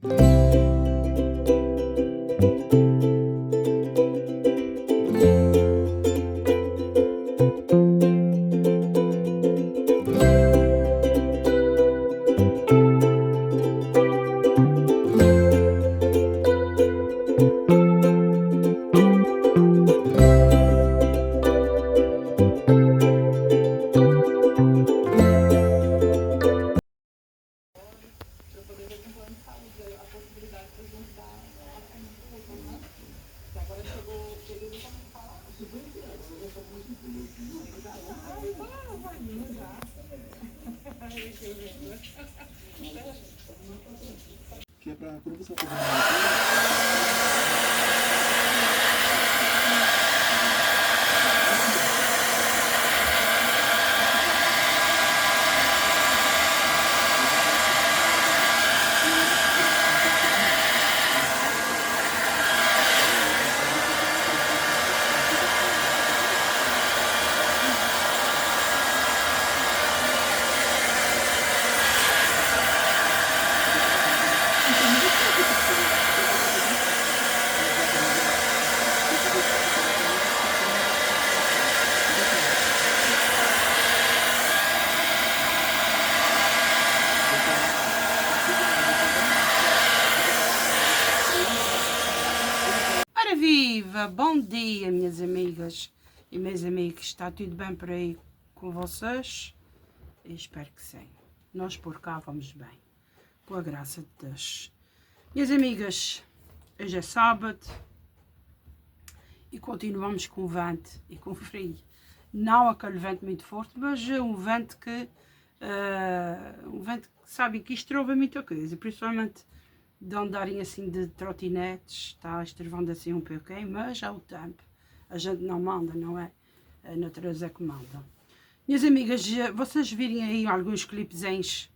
Que é pra quando você vai fazer Ora viva, bom dia minhas amigas e meus amigos, está tudo bem por aí com vocês? Eu espero que sim, nós por cá vamos bem, com a graça de Deus. Minhas amigas, hoje é sábado e continuamos com o vento e com o frio. Não aquele vento muito forte, mas um vento que, sabe, que estrova muita coisa, principalmente de andarem assim de trotinetes, está estrovando assim um pouquinho, mas há o tempo. A gente não manda, não é? A natureza é que manda. Minhas amigas, vocês virem aí alguns clipezinhos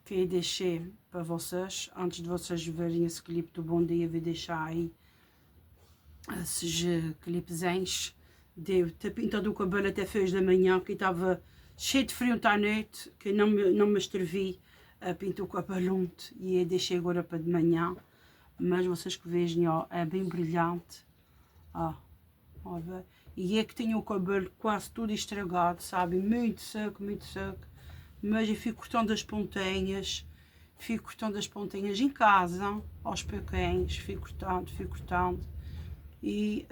que eu deixei para vocês. Antes de vocês verem esse clipe do Bom Dia, vou deixar aí esses clipezinhos. Deu ter pintado o cabelo até fez da manhã, que estava cheio de frio à noite, que não me estrevi. Pinto o cabelo e eu deixei agora para de manhã, mas vocês que vejam, ó, é bem brilhante, ó, e é que tenho o cabelo quase tudo estragado, sabe, muito seco, mas eu fico cortando as pontinhas em casa, aos pouquinhos, fico cortando, e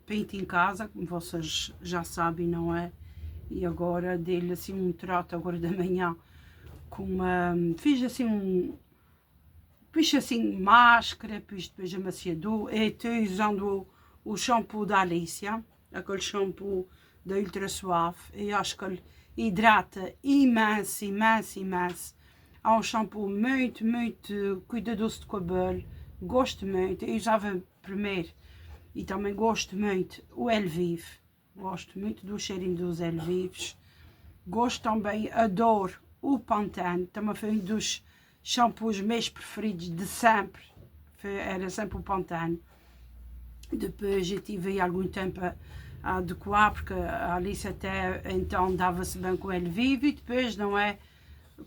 pinto em casa, como vocês já sabem, não é? E agora dei-lhe assim um trato agora da manhã, fiz assim máscara, depois amaciador, e estou usando o shampoo da Alicia, aquele shampoo da Ultra Suave, e acho que ele hidrata imenso. É um shampoo muito cuidadoso de cabelo, gosto muito, eu usava primeiro, e também gosto muito o Elvive, gosto muito do cheirinho dos Elvives, gosto também, adoro o Pantene, também foi um dos shampoos meus preferidos de sempre, era sempre o Pantene. Depois eu tive aí algum tempo a adequar, porque a Alice até então dava-se bem com ele vivo, e depois, não é,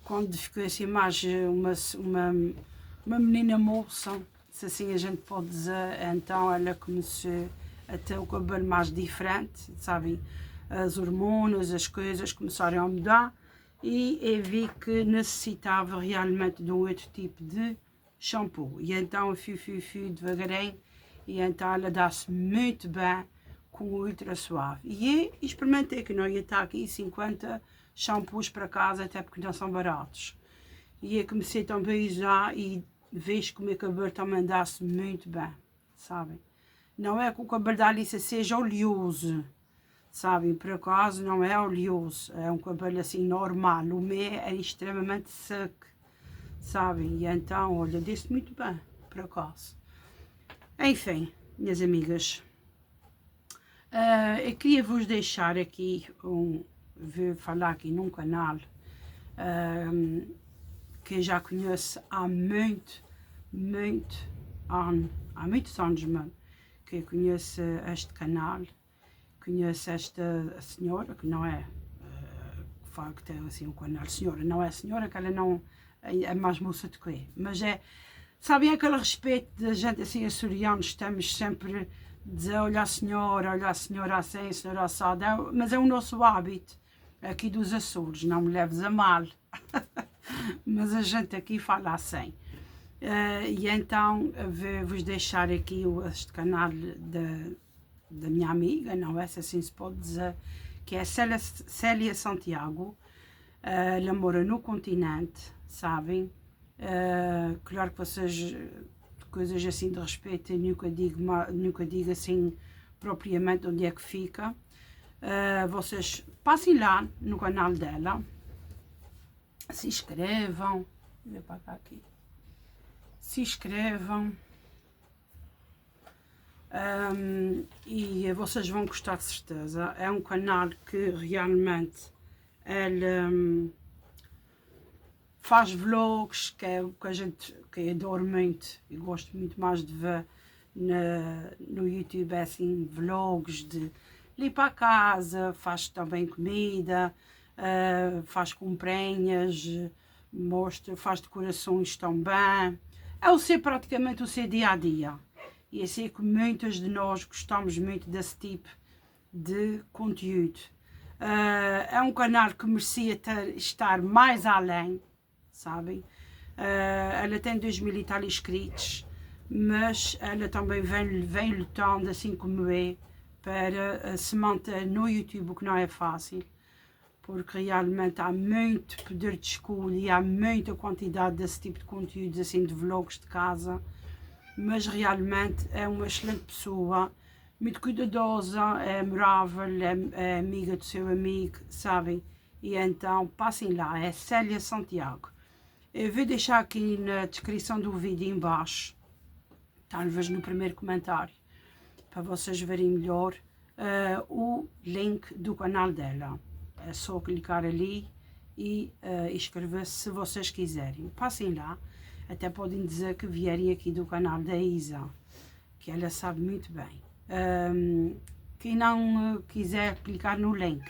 quando ficou assim mais uma menina moça, se assim a gente pode dizer, então ela começou a ter o cabelo mais diferente, sabem, as hormonas, as coisas começaram a mudar, e eu vi que necessitava realmente de um outro tipo de shampoo. E então eu fui devagarinho, e então ela dá-se muito bem com o Ultra Suave. E eu experimentei, que não ia estar aqui 50 shampoos para casa, até porque não são baratos. E eu comecei também a usar, e vejo que o meu cabelo também dá-se muito bem, sabem? Não é que o cabelo da Alice seja oleoso, sabem, por acaso não é oleoso, é um cabelo assim normal, o meu é extremamente seco, sabem, e então, olha, disse muito bem, por acaso. Enfim, minhas amigas, eu queria vos deixar aqui, vou falar aqui num canal que eu já conheço há muitos anos mesmo, que eu conheço este canal. Conheço esta senhora, que não é, que tem assim um canal, senhora, não é senhora, que ela não é mais moça do que eu. Mas é, sabem aquele respeito da gente assim, açorianos, estamos sempre a dizer, olha a senhora assim, a senhora assada, mas é o nosso hábito aqui dos Açores, não me leves a mal, mas a gente aqui fala assim. E então vou-vos deixar aqui este canal da minha amiga, não é? Se assim se pode dizer, que é Célia Santiago. Ela mora no continente, sabem? Claro que vocês, coisas assim de respeito, eu nunca digo assim propriamente onde é que fica. Vocês passem lá no canal dela, se inscrevam, vou para cá aqui, se inscrevam. E vocês vão gostar de certeza. É um canal que realmente ela faz vlogs, que é o que a gente que adoro muito e gosto muito mais de ver no YouTube, é assim, vlogs de limpar a casa, faz também comida, faz comprinhas, mostra, faz decorações também. É o seu, praticamente o seu dia a dia. E eu sei que muitos de nós gostamos muito desse tipo de conteúdo. É um canal que merecia estar mais além, sabem? Ela tem 2000 e tal inscritos, mas ela também vem lutando, assim como eu, para se manter no YouTube, o que não é fácil, porque realmente há muito poder de escolha e há muita quantidade desse tipo de conteúdos, assim, de vlogs de casa. Mas realmente é uma excelente pessoa, muito cuidadosa, é amável, é amiga do seu amigo, sabem? E então passem lá, é Célia Santiago. Eu vou deixar aqui na descrição do vídeo embaixo, talvez no primeiro comentário, para vocês verem melhor o link do canal dela. É só clicar ali e inscrever-se se vocês quiserem. Passem lá. Até podem dizer que vierem aqui do canal da Isa, que ela sabe muito bem. Quem não quiser clicar no link,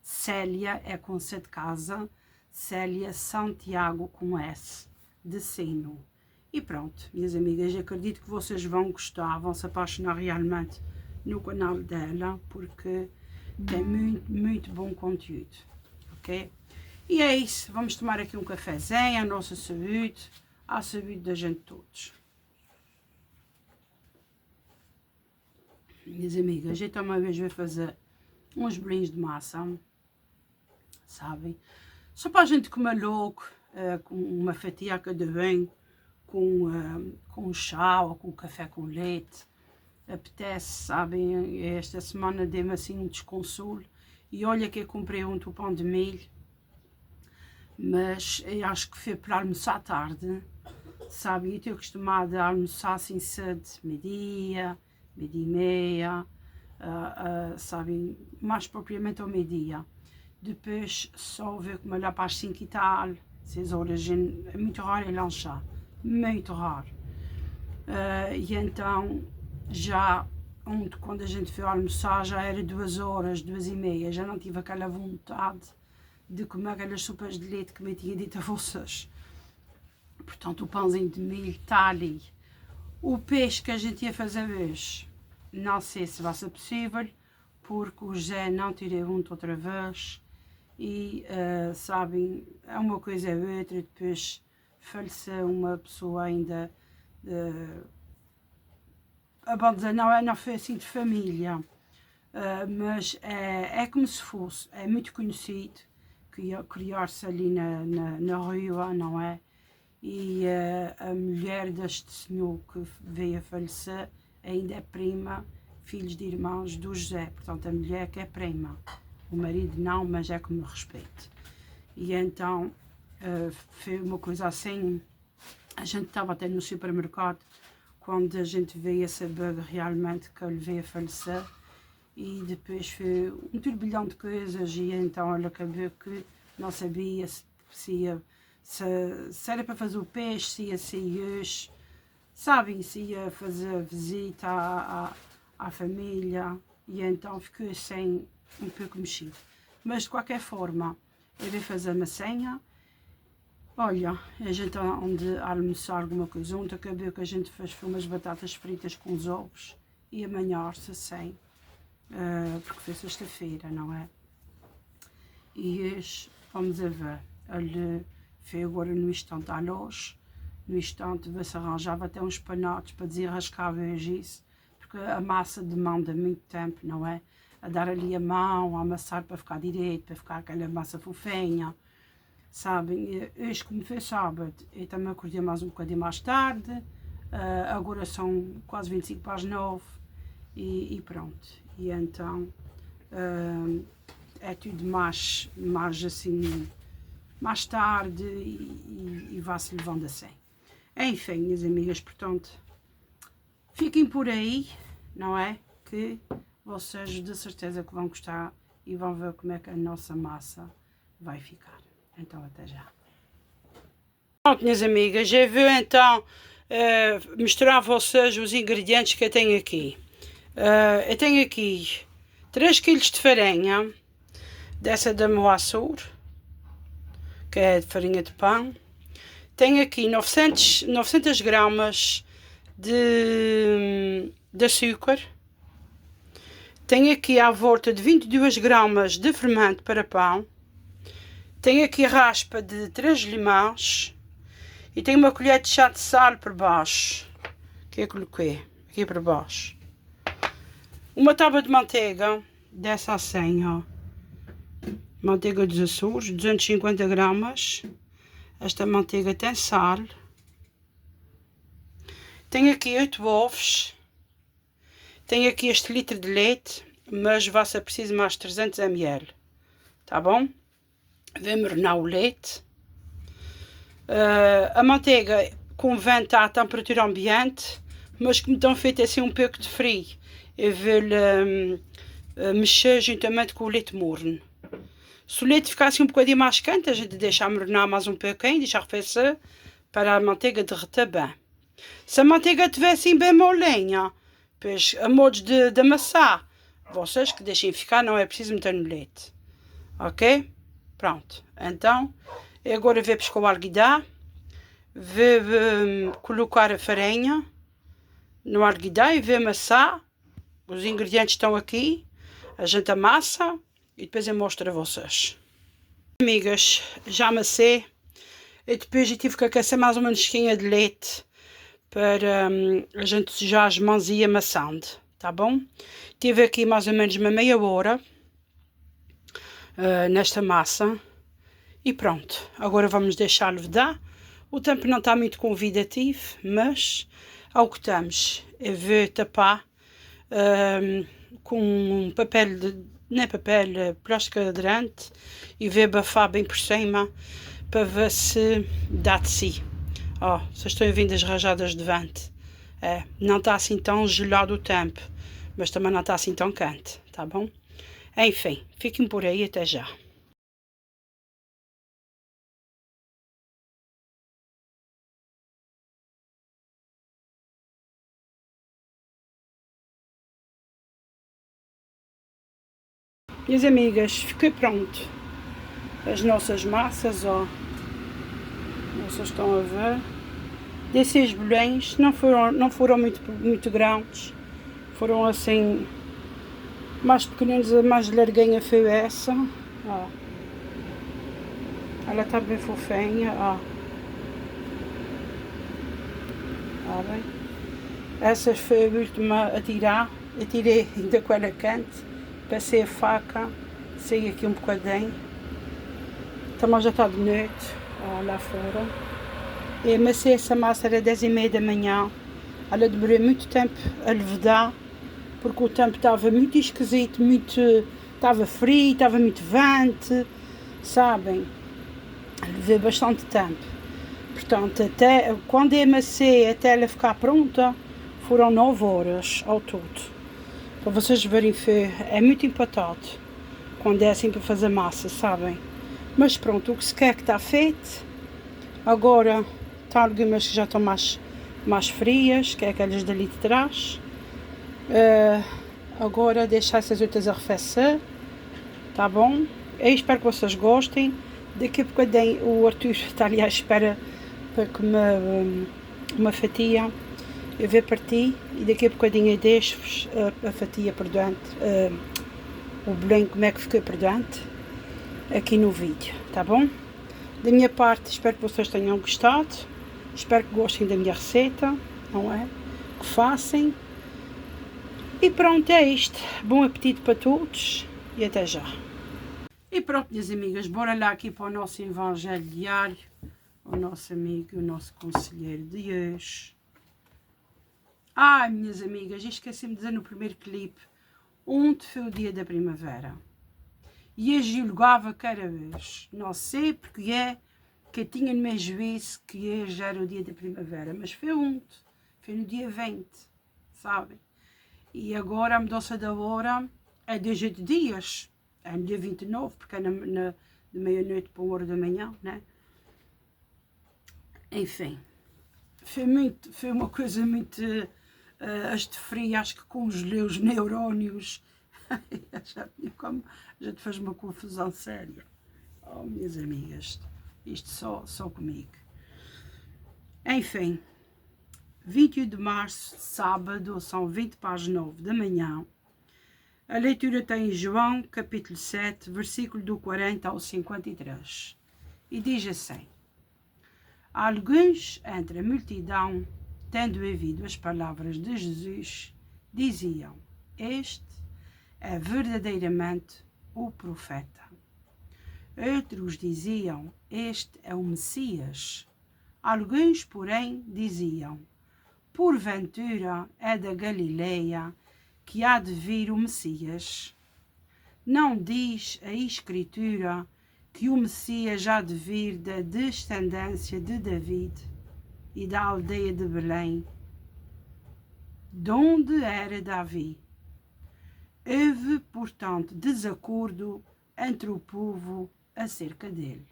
Célia é com C de casa, Célia Santiago com S de sino. E pronto, minhas amigas, acredito que vocês vão gostar, vão se apaixonar realmente no canal dela, porque tem muito bom conteúdo, ok? E é isso, vamos tomar aqui um cafezinho, a nossa saúde, à saúde da gente todos. Minhas amigas, eu também uma vez vou fazer uns bolinhos de massa, sabem? Só para a gente comer logo, com uma fatia a cada um, com chá ou com café com leite. Apetece, sabem? Esta semana dei-me assim um desconsolo. E olha que eu comprei um tupão de milho, mas eu acho que foi para almoçar tarde. Sabe, eu estou acostumada a almoçar assim cedo, meio-dia e meia, sabe, mais propriamente ao meio-dia. Depois só vou comer lá para as 5 e tal, 6 horas, é muito raro eu lanchar, muito raro. E então, já ontem, quando a gente foi almoçar, já era 2 horas, 2 e meia, já não tive aquela vontade de comer aquelas sopas de leite que me tinha dito a vocês. Portanto, o pãozinho de milho está ali. O peixe que a gente ia fazer hoje, não sei se vai ser possível, porque o José não tirei ontem outra vez. E, sabem, é uma coisa ou outra, depois faleceu uma pessoa ainda, vamos dizer, não foi assim de família, mas é como se fosse, é muito conhecido, criar-se ali na rua, não é? E a mulher deste senhor que veio a falecer ainda é prima, filhos de irmãos do José, portanto a mulher que é prima, o marido não, mas é como respeito. E então foi uma coisa assim, a gente estava até no supermercado quando a gente veio a saber realmente que ele veio a falecer, e depois foi um turbilhão de coisas, e então ele acabou que não sabia se era para fazer o peixe, se ia sair hoje, sabem, se ia fazer visita à família, e então ficou assim um pouco mexido. Mas de qualquer forma, eu vou fazer a massinha Olha, a gente onde almoçar alguma coisa. Ontem acabei que a gente fez foi umas batatas fritas com os ovos e amanhã orça sem, porque foi sexta-feira, não é? E hoje vamos a ver. Ele foi agora no instante à luz, no instante se arranjava até uns panados para desenrascar hoje isso, porque a massa demanda muito tempo, não é? A dar ali a mão, a amassar para ficar direito, para ficar aquela massa fofinha. Sabem, hoje como foi sábado, eu também acordei mais um bocadinho mais tarde, agora são quase 25 para as 9 e pronto. E então é tudo mais assim, mais tarde e vá-se levando assim. Enfim, minhas amigas, portanto, fiquem por aí, não é? Que vocês de certeza que vão gostar e vão ver como é que a nossa massa vai ficar. Então, até já. Pronto, minhas amigas, já vou então misturar a vocês os ingredientes que eu tenho aqui. Eu tenho aqui 3 kg de farinha, dessa da Moassur, que é de farinha de pão. Tenho aqui 900 gramas de açúcar. Tenho aqui à volta de 22 gramas de fermento para pão. Tenho aqui raspa de 3 limões e tenho uma colher de chá de sal por baixo, que eu coloquei aqui por baixo. Uma tábua de manteiga, dessa assim, ó, manteiga dos Açores, 250 gramas. Esta manteiga tem sal. Tenho aqui 8 ovos. Tenho aqui este litro de leite, mas vai ser preciso mais 300 ml, tá bom? Vou mornar o leite. A manteiga convém estar à temperatura ambiente, mas como estão feito assim um pouco de frio, eu vou mexer juntamente com o leite morno. Se o leite ficar assim um bocadinho mais quente, a gente deixa mornar mais um pouquinho, deixa arrefecer para a manteiga derreter bem. Se a manteiga estiver assim bem molinha, pois a modos de amassar, vocês que deixem ficar, não é preciso meter no leite, ok? Pronto, então, agora vou buscar o alguidar, vou colocar a farinha no alguidar e vou amassar. Os ingredientes estão aqui, a gente amassa e depois eu mostro a vocês. Amigas, já amassei e depois eu tive que aquecer mais uma mesquinha de leite para a gente sujar as mãos e ir amassando, tá bom? Tive aqui mais ou menos uma meia hora nesta massa e pronto, agora vamos deixar levedar. O tempo não está muito convidativo, mas ao que estamos, eu vou tapar com um papel não é papel, plástico aderente, e vou abafar bem por cima para ver se dá de si. Ó, vocês estão ouvindo as rajadas de vento. Não está assim tão gelado o tempo, mas também não está assim tão quente, tá bom? Enfim, fiquem por aí, até já. Minhas amigas, fiquei pronto. As nossas massas, ó. Vocês estão a ver. Desses bolinhos não foram muito grandes. Foram assim, mais pequeninos, a mais larguinha foi essa. Ó. Ela está bem fofinha, ó. Ó bem. Essa foi a última a tirar. Eu tirei ainda com ela quente. Passei a faca, saí aqui um bocadinho. Também já está de noite, ó, lá fora. E amassei essa massa, era 10h30 da manhã. Ela demorou muito tempo a levedar, porque o tempo estava muito esquisito, estava frio, estava muito vento, sabem? Levei bastante tempo. Portanto, até quando eu amassei até ela ficar pronta, foram 9 horas ao todo. Para vocês verem, é muito empatado quando é assim para fazer massa, sabem? Mas pronto, o que se quer que está feito. Agora, está algumas que já estão mais frias, que é aquelas dali de trás. Agora, deixar essas outras arrefecer, tá bom? Eu espero que vocês gostem. Daqui a bocadinho o Arthur está ali à espera para comer uma fatia. Eu vou partir e daqui a bocadinho eu deixo-vos a fatia por dentro, o bolinho como é que ficou por dentro, aqui no vídeo, tá bom? Da minha parte, espero que vocês tenham gostado, espero que gostem da minha receita, não é? Que façam. E pronto, é isto. Bom apetite para todos e até já. E pronto, minhas amigas, bora lá aqui para o nosso Evangelho Diário, o nosso amigo, o nosso conselheiro de hoje. Ai, minhas amigas, esqueci-me de dizer no primeiro clipe, ontem foi o dia da primavera. E eu julgava cada vez, não sei porque é que eu tinha no meu juízo que hoje era o dia da primavera, mas foi ontem, foi no dia 20, sabem? E agora a mudança da hora é de 8 dias, é no dia 29, porque é de meia-noite para 1 hora da manhã, né? Enfim, foi uma coisa muito... este frio acho que congelei os neurónios. Já te faz uma confusão séria. Oh, minhas amigas, isto só comigo. Enfim, 21 de março, sábado, são 20 para as 9 da manhã. A leitura tem em João, capítulo 7, versículo do 40 ao 53. E diz assim: alguns entre a multidão, tendo ouvido as palavras de Jesus, diziam: este é verdadeiramente o profeta. Outros diziam: este é o Messias. Alguns, porém, diziam: porventura é da Galileia que há de vir o Messias. Não diz a Escritura que o Messias há de vir da descendência de David e da aldeia de Belém, de onde era Davi? Houve, portanto, desacordo entre o povo acerca dele.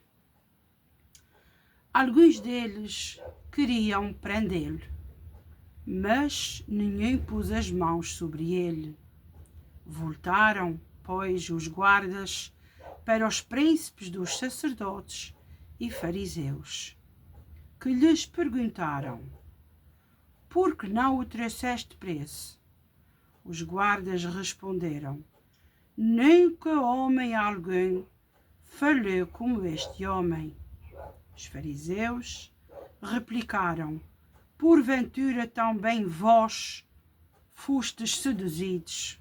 Alguns deles queriam prendê-lo, mas nenhum pôs as mãos sobre ele. Voltaram, pois, os guardas para os príncipes dos sacerdotes e fariseus, que lhes perguntaram: por que não o trouxeste preso? Os guardas responderam: nunca homem algum falou como este homem. Os fariseus replicaram: porventura também vós fostes seduzidos?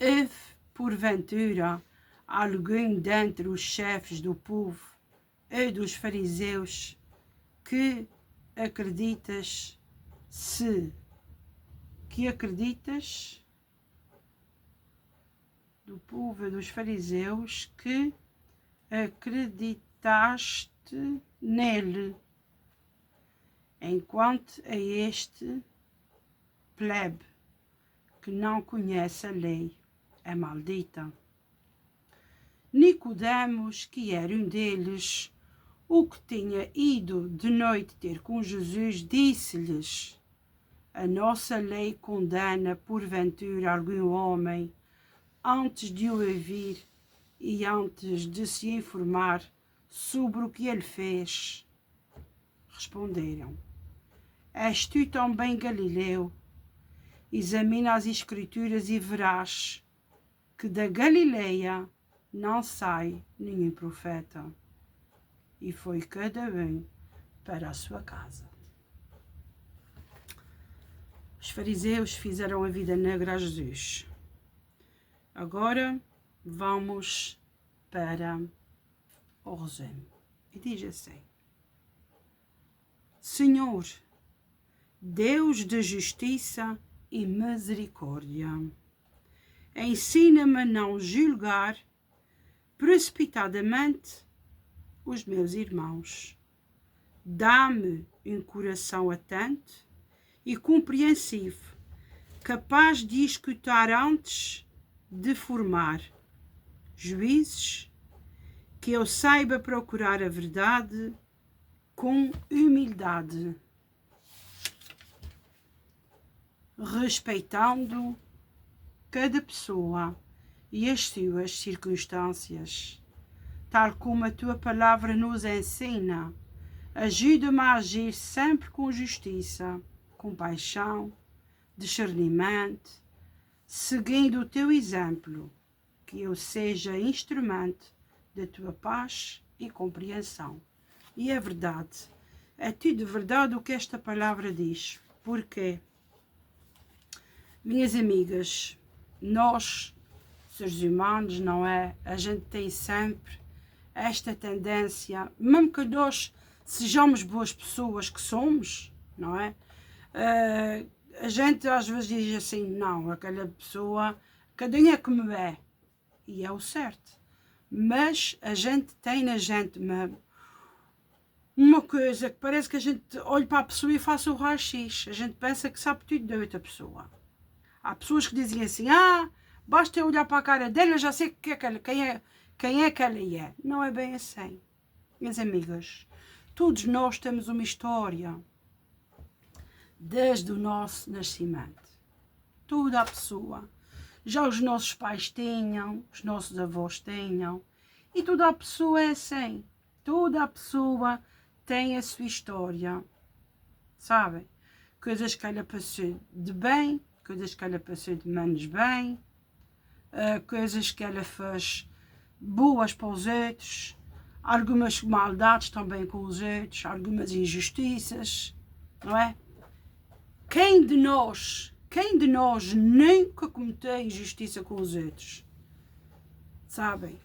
Houve, porventura, algum dentre os chefes do povo ou dos fariseus que acreditas do povo e dos fariseus que acreditaste nele, enquanto a este plebe que não conhece a lei é maldita. Nicodemos, que era um deles, o que tinha ido de noite ter com Jesus, disse-lhes: a nossa lei condena porventura algum homem antes de o ouvir e antes de se informar sobre o que ele fez? Responderam: és tu também Galileu? Examina as Escrituras e verás que da Galileia não sai nenhum profeta. E foi cada um para a sua casa. Os fariseus fizeram a vida negra a Jesus. Agora vamos para o resumo. E diz assim: Senhor, Deus de justiça e misericórdia, ensina-me a não julgar precipitadamente os meus irmãos. Dá-me um coração atento e compreensivo, capaz de escutar antes de formar juízes, que eu saiba procurar a verdade com humildade, respeitando cada pessoa e as suas circunstâncias, tal como a tua palavra nos ensina. Ajuda-me a agir sempre com justiça, compaixão, discernimento, seguindo o teu exemplo, que eu seja instrumento da tua paz e compreensão. E é verdade, é tudo verdade o que esta palavra diz. Porque, minhas amigas, nós, seres humanos, não é? A gente tem sempre esta tendência, mesmo que nós sejamos boas pessoas que somos, não é? A gente às vezes diz assim, não, aquela pessoa, cada um é como é. E é o certo. Mas a gente tem na gente mesmo uma coisa que parece que a gente olha para a pessoa e faça o raio-x. A gente pensa que sabe tudo da outra pessoa. Há pessoas que dizem assim, basta eu olhar para a cara dela, eu já sei quem é que ela é. Não é bem assim. Minhas amigas, todos nós temos uma história. Desde o nosso nascimento. Toda a pessoa. Já os nossos pais tinham, os nossos avós tinham. E toda a pessoa é assim. Toda a pessoa tem a sua história. Sabem? Coisas que ela passou de bem, coisas que ela passou de menos bem, coisas que ela fez boas para os outros, algumas maldades também com os outros, algumas injustiças, não é? Quem de nós nunca cometeu injustiça com os outros? Sabem?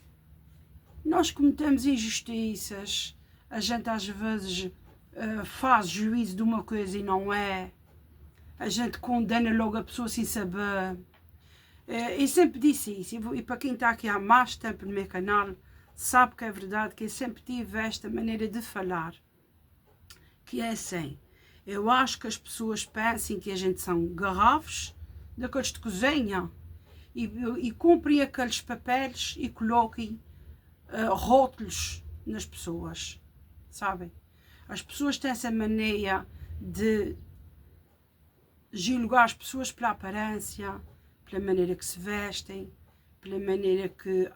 Nós cometemos injustiças, a gente às vezes faz juízo de uma coisa e não é, a gente condena logo a pessoa sem saber. Eu sempre disse isso, e para quem está aqui há mais tempo no meu canal, sabe que é verdade, que eu sempre tive esta maneira de falar, que é assim. Eu acho que as pessoas pensem que a gente são garrafos daqueles de cozinha e cumprem aqueles papéis e coloquem rótulos nas pessoas, sabem? As pessoas têm essa maneira de julgar as pessoas pela aparência, pela maneira que se vestem, pela maneira que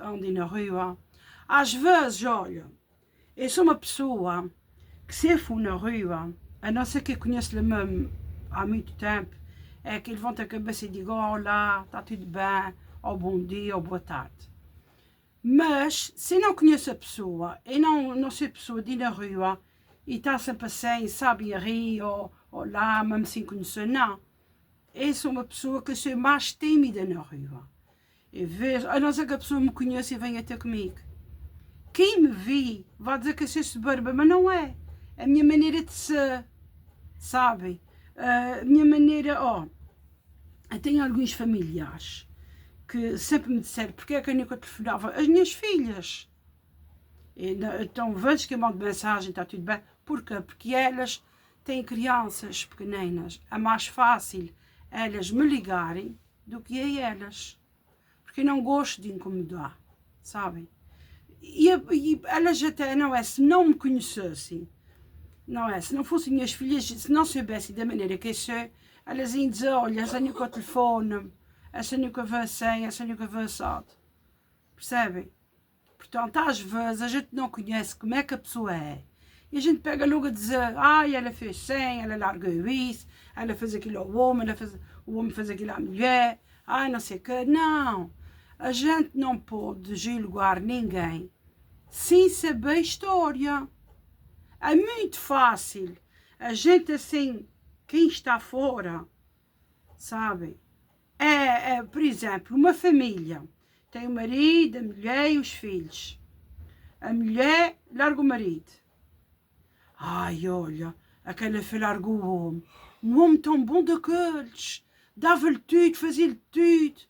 andam na rua. Às vezes, olha, eu sou uma pessoa que se eu for na rua, a não ser que eu conheço-lhe mesmo há muito tempo, é que levanta a cabeça e digo, olá, está tudo bem, ou bom dia, ou boa tarde. Mas, se não conheço a pessoa, e não sou pessoa de ir na rua, e está sempre assim, sabe, a rir, ou lá, mesmo sem conhecer, não. Eu sou uma pessoa que sou mais tímida na rua. Eu vejo, a não ser que a pessoa me conheça e venha até comigo. Quem me vê vai dizer que eu sou soberba, mas não é. A minha maneira de ser, sabem? A minha maneira, eu tenho alguns familiares que sempre me disseram, porque é que eu nunca telefonava? As minhas filhas. Então, vezes que eu mando mensagem, está tudo bem. Porquê? Porque elas têm crianças pequeninas. É mais fácil elas me ligarem do que a elas. Porque eu não gosto de incomodar, sabem? E elas até, não é, se não me conhecessem, não é, se não fossem minhas filhas, se não soubessem da maneira que eu sou, elas iam dizer, olha, essa nunca telefona, essa nunca vê assim, essa nunca vê assado. Percebem? Portanto, às vezes a gente não conhece como é que a pessoa é. E a gente pega logo a dizer, ela fez assim, ela largou isso, ela fez aquilo ao homem, o homem fez aquilo à mulher, não sei o quê. Não, a gente não pode julgar ninguém sem saber a história. É muito fácil a gente assim, quem está fora, sabe? Por exemplo, uma família tem o marido, a mulher e os filhos. A mulher larga o marido. Olha, aquela filha largou o homem. Um homem tão bom daqueles. Dava-lhe tudo, fazia-lhe tudo.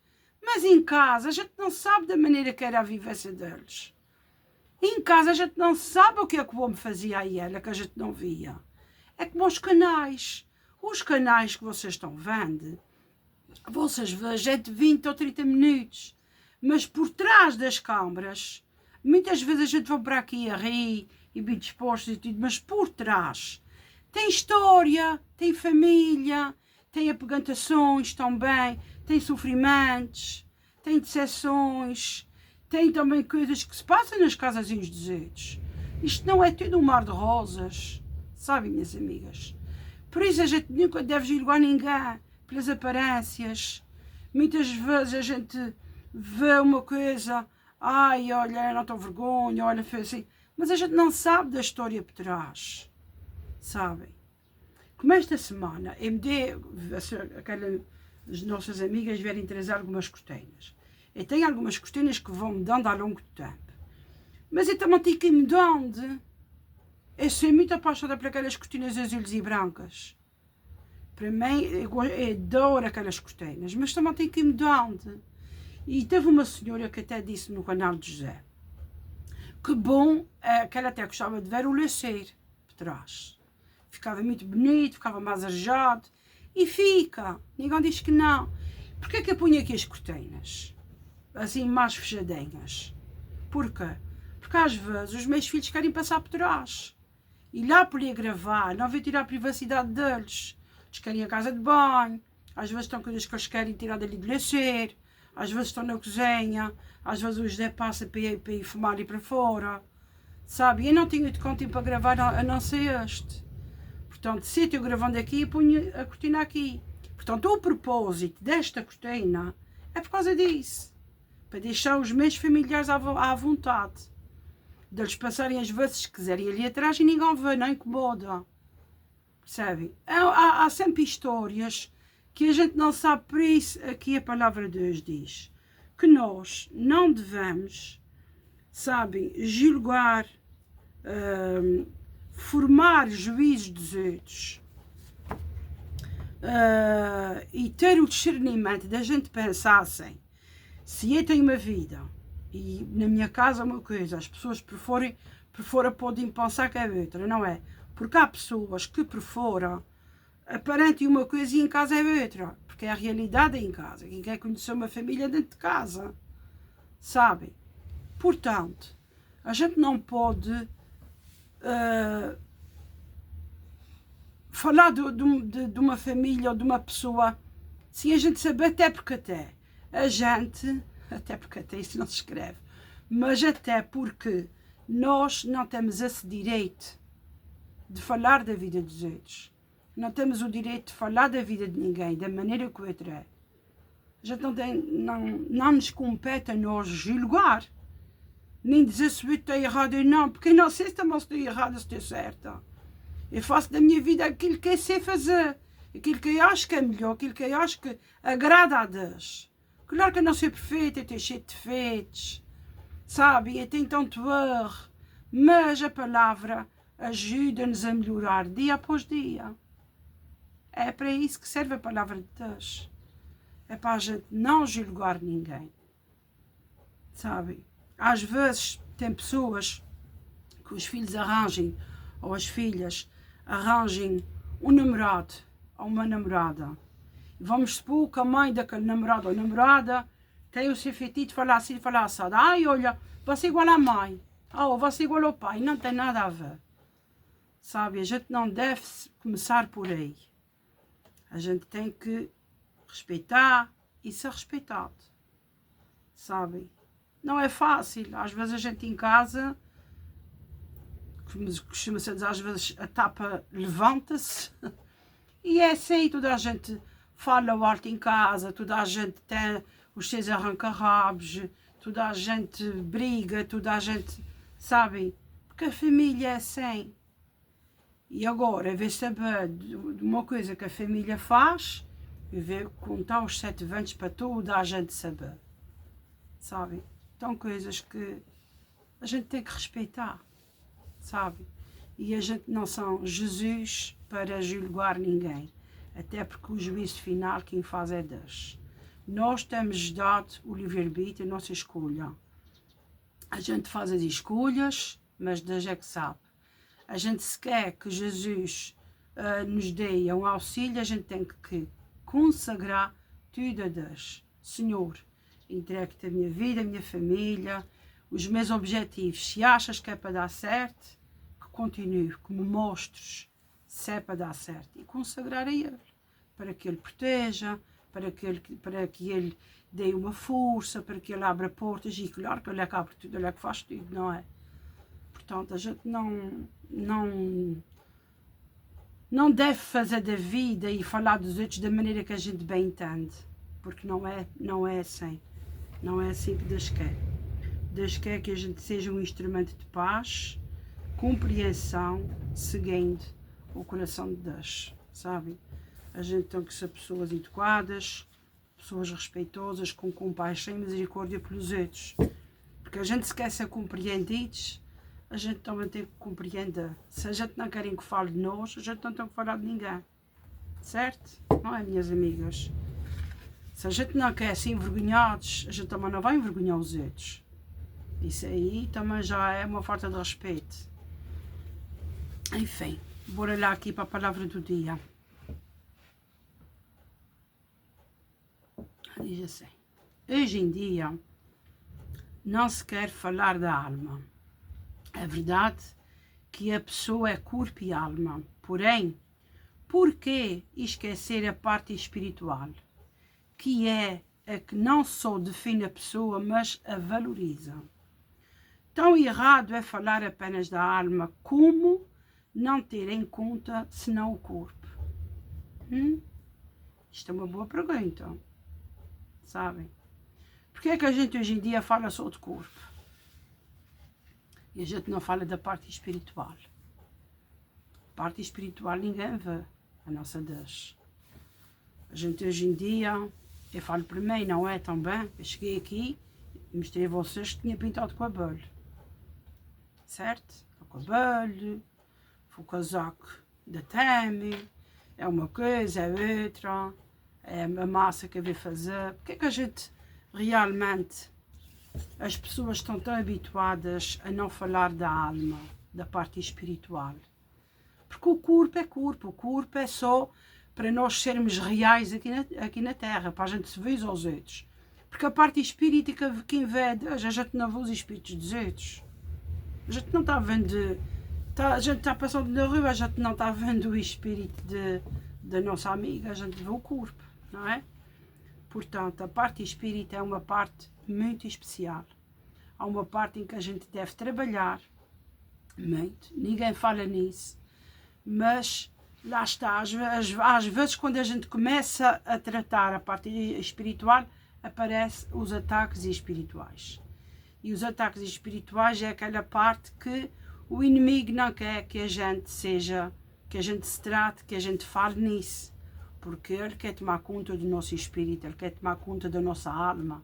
Mas em casa a gente não sabe da maneira que era a vivência deles. Em casa a gente não sabe o que é que o homem fazia a ela, que a gente não via. É como os canais. Os canais que vocês estão vendo, vocês veem de 20 ou 30 minutos. Mas por trás das câmaras, muitas vezes a gente vai para aqui a rir e bem disposto e tudo, mas por trás tem história, tem família, tem apegantações também, tem sofrimentos, tem decepções, tem também coisas que se passam nas casas e nos desertos. Isto não é tudo um mar de rosas, sabem, minhas amigas? Por isso a gente nunca deve julgar ninguém pelas aparências. Muitas vezes a gente vê uma coisa, ai, olha, não estou vergonha, olha, foi assim. Mas a gente não sabe da história por trás, sabem? Como esta semana, as nossas amigas vierem trazer algumas cortinas. Eu tenho algumas cortinas que vão mudando ao longo do tempo. Mas eu também tenho que ir mudando. Eu sou muito apaixonada por aquelas cortinas azuis e brancas. Para mim, eu adoro aquelas cortinas, mas também tenho que ir mudando. E teve uma senhora que até disse no canal de José que bom, que ela até gostava de ver o lacer por trás. Ficava muito bonito, ficava mais arejado. E fica. Ninguém diz que não. Porquê que eu ponho aqui as cortinas? Assim, mais fechadinhas. Porquê? Porque às vezes os meus filhos querem passar por trás. E lá por ir gravar, não vai tirar a privacidade deles. Eles querem a casa de banho. Às vezes estão coisas que eles querem tirar dali de lacer. Às vezes estão na cozinha. Às vezes o José passa para ir fumar e para fora. Sabe? Eu não tenho de tempo para gravar a não ser este. Portanto, se eu estou gravando aqui, ponho a cortina aqui. Portanto, o propósito desta cortina é por causa disso. Para deixar os meus familiares à vontade. Deles passarem as vezes que quiserem ali atrás e ninguém vê, não incomoda. Percebem? Há sempre histórias que a gente não sabe, por isso aqui a palavra de Deus diz que nós não devemos, sabem, julgar, formar juízes dos outros e ter o discernimento da gente pensar assim, se eu tenho uma vida e na minha casa uma coisa, as pessoas por fora podem pensar que é outra, não é? Porque há pessoas que por fora aparentem uma coisa e em casa é outra, porque é a realidade em casa. Quem quer conhecer uma família dentro de casa, sabem? Portanto, a gente não pode falar de uma família ou de uma pessoa sem a gente saber, até porque isso não se escreve, mas até porque nós não temos esse direito de falar da vida dos outros. Não temos o direito de falar da vida de ninguém, da maneira que o outro é. A gente não nos compete a nós julgar, nem dizer se o outro está errado ou não, porque eu não sei se também estou errada ou se estou certa. Eu faço da minha vida aquilo que eu sei fazer, aquilo que eu acho que é melhor, aquilo que eu acho que agrada a Deus. Claro que eu não sou perfeita, eu estou cheia de defeitos, sabe? Eu tenho tanto erro, mas a palavra ajuda-nos a melhorar dia após dia. É para isso que serve a palavra de Deus. É para a gente não julgar ninguém. Sabe? Às vezes tem pessoas que os filhos arranjem, ou as filhas arranjem um namorado ou uma namorada. E vamos supor que a mãe daquele namorado ou namorada tem o seu feitiço de falar assim, falar assado. Ai, olha, você é igual à mãe. Oh, você é igual ao pai. Não tem nada a ver. Sabe? A gente não deve começar por aí. A gente tem que respeitar e ser respeitado. Sabem? Não é fácil. Às vezes a gente em casa, costuma-se dizer, às vezes a tapa levanta-se. E é assim, toda a gente fala alto em casa, toda a gente tem os seus arranca-rabos, toda a gente briga, toda a gente, sabem? Porque a família é assim. E agora, ver saber de uma coisa que a família faz, e ver contar os 7 ventos para toda a gente saber. Sabem? São coisas que a gente tem que respeitar, sabe? E a gente não são Jesus para julgar ninguém, até porque o juízo final quem faz é Deus. Nós temos dado o livre-arbítrio, a nossa escolha. A gente faz as escolhas, mas Deus é que sabe. A gente, se quer que Jesus nos dê um auxílio, a gente tem que consagrar tudo a Deus. Senhor, entregue-te a minha vida, a minha família, os meus objetivos. Se achas que é para dar certo, que continue, que me mostres se é para dar certo. E consagrar a Ele, para que Ele proteja, para que ele dê uma força, para que ele abra portas, e claro que ele é que abre tudo, ele é que faz tudo, não é? Portanto, a gente não deve fazer da vida e falar dos outros da maneira que a gente bem entende, porque não é assim. Não é assim que Deus quer. Deus quer que a gente seja um instrumento de paz, compreensão, seguindo o coração de Deus, sabe? A gente tem que ser pessoas adequadas, pessoas respeitosas, com compaixão e misericórdia pelos outros. Porque a gente se quer ser compreendidos, a gente também tem que compreender. Se a gente não quer que fale de nós, a gente não tem que falar de ninguém. Certo? Não é, minhas amigas? Se a gente não quer ser envergonhados, a gente também não vai envergonhar os outros. Isso aí também já é uma falta de respeito. Enfim, bora lá aqui para a palavra do dia. Diz assim: hoje em dia não se quer falar da alma. É verdade que a pessoa é corpo e alma, porém, por que esquecer a parte espiritual, que é a que não só define a pessoa, mas a valoriza? Tão errado é falar apenas da alma, como não ter em conta senão o corpo? Isto é uma boa pergunta, sabem? Porque é que a gente hoje em dia fala só de corpo? E a gente não fala da parte espiritual. A parte espiritual ninguém vê, a nossa Deus. A gente hoje em dia, eu falo por mim, não é também? Eu cheguei aqui e mostrei a vocês que tinha pintado com cabelo. Certo? O cabelo, o casaco da Temi, é uma coisa, é outra, é a massa que eu vou fazer. Porque é que a gente realmente, as pessoas estão tão habituadas a não falar da alma, da parte espiritual? Porque o corpo é só para nós sermos reais aqui na Terra, para a gente se ver aos outros. Porque a parte espírita, quem vê é Deus, a gente não vê os espíritos dos outros. A gente não está vendo, a gente está passando na rua, a gente não está vendo o espírito da nossa amiga, a gente vê o corpo, não é? Portanto, a parte espírita é uma parte muito especial. Há uma parte em que a gente deve trabalhar muito, ninguém fala nisso, mas lá está, às vezes quando a gente começa a tratar a parte espiritual, aparecem os ataques espirituais. E os ataques espirituais é aquela parte que o inimigo não quer que a gente seja, que a gente se trate, que a gente fale nisso. Porque ele quer tomar conta do nosso espírito, ele quer tomar conta da nossa alma.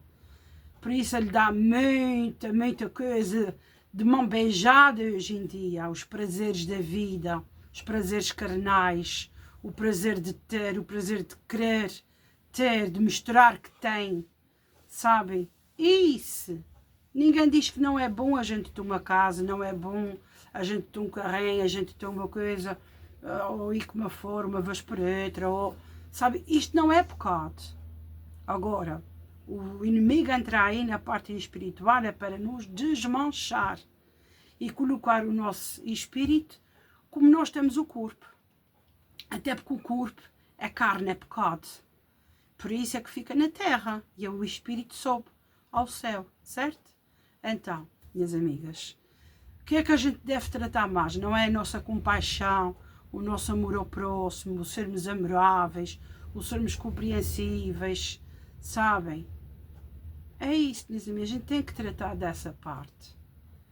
Por isso ele dá muita coisa de mão beijada hoje em dia, os prazeres da vida, os prazeres carnais, o prazer de ter, o prazer de querer ter, de mostrar que tem, sabem? Isso! Ninguém diz que não é bom a gente ter uma casa, não é bom a gente ter um carrinho, a gente ter uma coisa, ou ir com uma forma, uma vez por outra, ou, sabe? Isto não é pecado. Agora, o inimigo entra aí na parte espiritual é para nos desmanchar e colocar o nosso espírito como nós temos o corpo. Até porque o corpo é carne, é pecado. Por isso é que fica na terra e o espírito sobe ao céu, certo? Então, minhas amigas, o que é que a gente deve tratar mais? Não é a nossa compaixão, o nosso amor ao próximo, o sermos amoráveis, o sermos compreensíveis, sabem? É isso, minhas amigas, a gente tem que tratar dessa parte.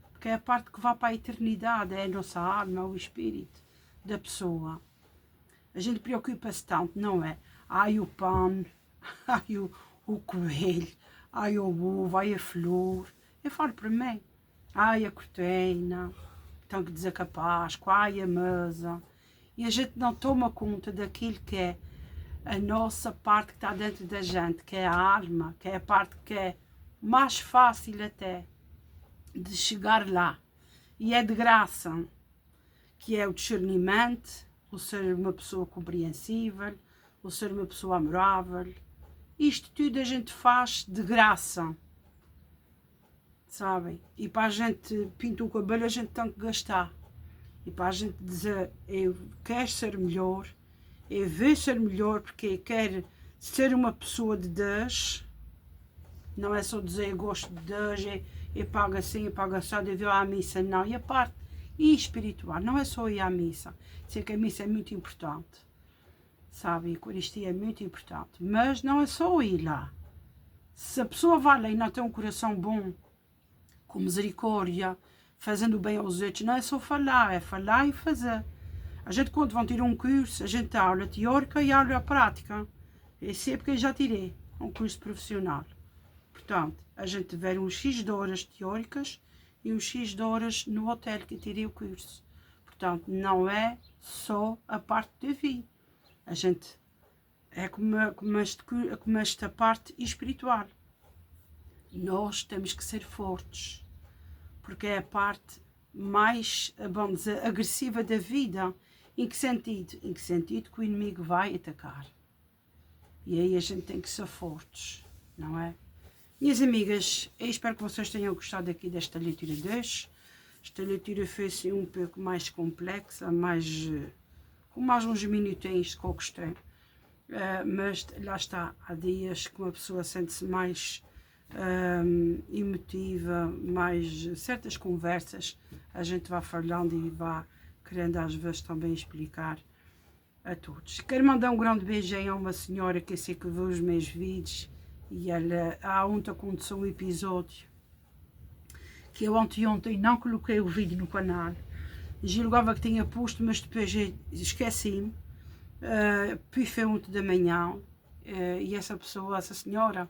Porque é a parte que vai para a eternidade, é a nossa alma, o espírito da pessoa. A gente preocupa-se tanto, não é? Ai o pão, ai o coelho, ai o ovo, ai a flor. Eu falo para mim, ai a cortina, tenho que dizer capaz, ai a mesa. E a gente não toma conta daquilo que é a nossa parte que está dentro da gente, que é a alma, que é a parte que é mais fácil até de chegar lá. E é de graça, que é o discernimento, o ser uma pessoa compreensível, o ser uma pessoa amorável. Isto tudo a gente faz de graça, sabem? E para a gente pintar o cabelo, a gente tem que gastar. E para a gente dizer, eu quero ser melhor, eu vou ser melhor porque eu quero ser uma pessoa de Deus. Não é só dizer eu gosto de Deus e pago assim, e pago só de vir à missa, não. E a parte espiritual, não é só ir à missa. Sei que a missa é muito importante, sabe? A Eucaristia é muito importante, mas não é só ir lá. Se a pessoa vai lá e não tem um coração bom, com misericórdia, fazendo bem aos outros, não é só falar, é falar e fazer. A gente, quando vão tirar um curso, a gente tem aula teórica e aula prática. Esse é porque eu já tirei um curso profissional. Portanto, a gente tiver uns X de horas teóricas e uns X de horas no hotel que tirei o curso. Portanto, não é só a parte da vida. A gente é como esta parte espiritual. Nós temos que ser fortes, porque é a parte mais, vamos dizer, agressiva da vida. Em que sentido? Em que sentido que o inimigo vai atacar. E aí a gente tem que ser fortes, não é? Minhas amigas, eu espero que vocês tenham gostado aqui desta leitura de hoje. Esta leitura foi-se um pouco mais complexa, com mais uns minutinhos que eu gostei. Mas lá está, há dias que uma pessoa sente-se mais emotiva, mais certas conversas, a gente vai falando e vai querendo às vezes também explicar a todos. Quero mandar um grande beijinho a uma senhora que eu sei que vê os meus vídeos e ela, há ontem aconteceu um episódio que eu ontem não coloquei o vídeo no canal. Julgava que tinha posto, mas depois esqueci-me. Depois foi ontem da manhã e essa pessoa, essa senhora,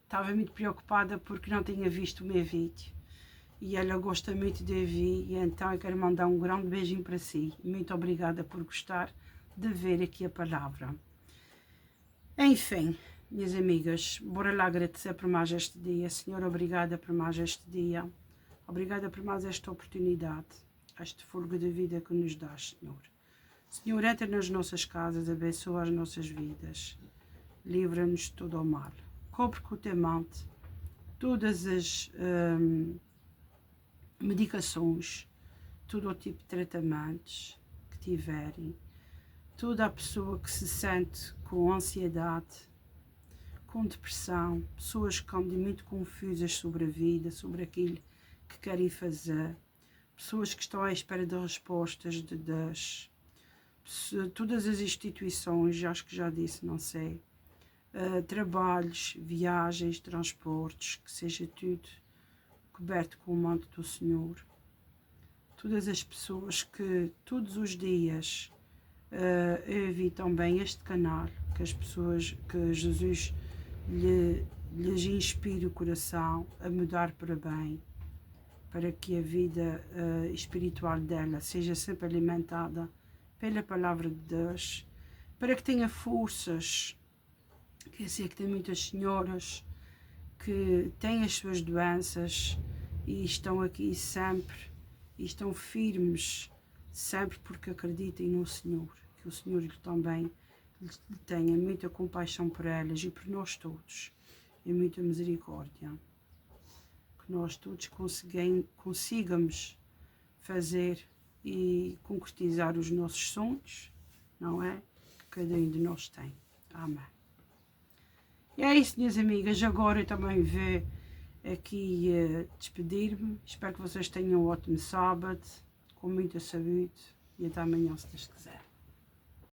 estava muito preocupada porque não tinha visto o meu vídeo. E ela gosta muito de ver, e então eu quero mandar um grande beijinho para si. Muito obrigada por gostar de ver aqui a palavra. Enfim, minhas amigas, bora lá agradecer por mais este dia. Senhor, obrigada por mais este dia. Obrigada por mais esta oportunidade, este fôlego de vida que nos dás, Senhor. Senhor, entra nas nossas casas, abençoa as nossas vidas. Livra-nos de todo o mal. Cobre com o teu manto todas as medicações, todo o tipo de tratamentos que tiverem, toda a pessoa que se sente com ansiedade, com depressão, pessoas que andam muito confusas sobre a vida, sobre aquilo que querem fazer, pessoas que estão à espera de respostas de Deus, todas as instituições, acho que já disse, não sei, trabalhos, viagens, transportes, que seja tudo coberto com o manto do Senhor. Todas as pessoas que todos os dias ouvem também este canal, que as pessoas, que Jesus lhes inspire o coração a mudar para bem, para que a vida espiritual dela seja sempre alimentada pela palavra de Deus, para que tenha forças. Que eu sei que tem muitas senhoras que têm as suas doenças e estão aqui sempre, e estão firmes sempre porque acreditem no Senhor, que o Senhor também tenha muita compaixão por elas e por nós todos, e muita misericórdia. Que nós todos consigamos fazer e concretizar os nossos sonhos, não é? Que cada um de nós tem. Amém. E é isso, minhas amigas. Agora eu também vou aqui despedir-me. Espero que vocês tenham um ótimo sábado, com muita saúde, e até amanhã, se Deus quiser.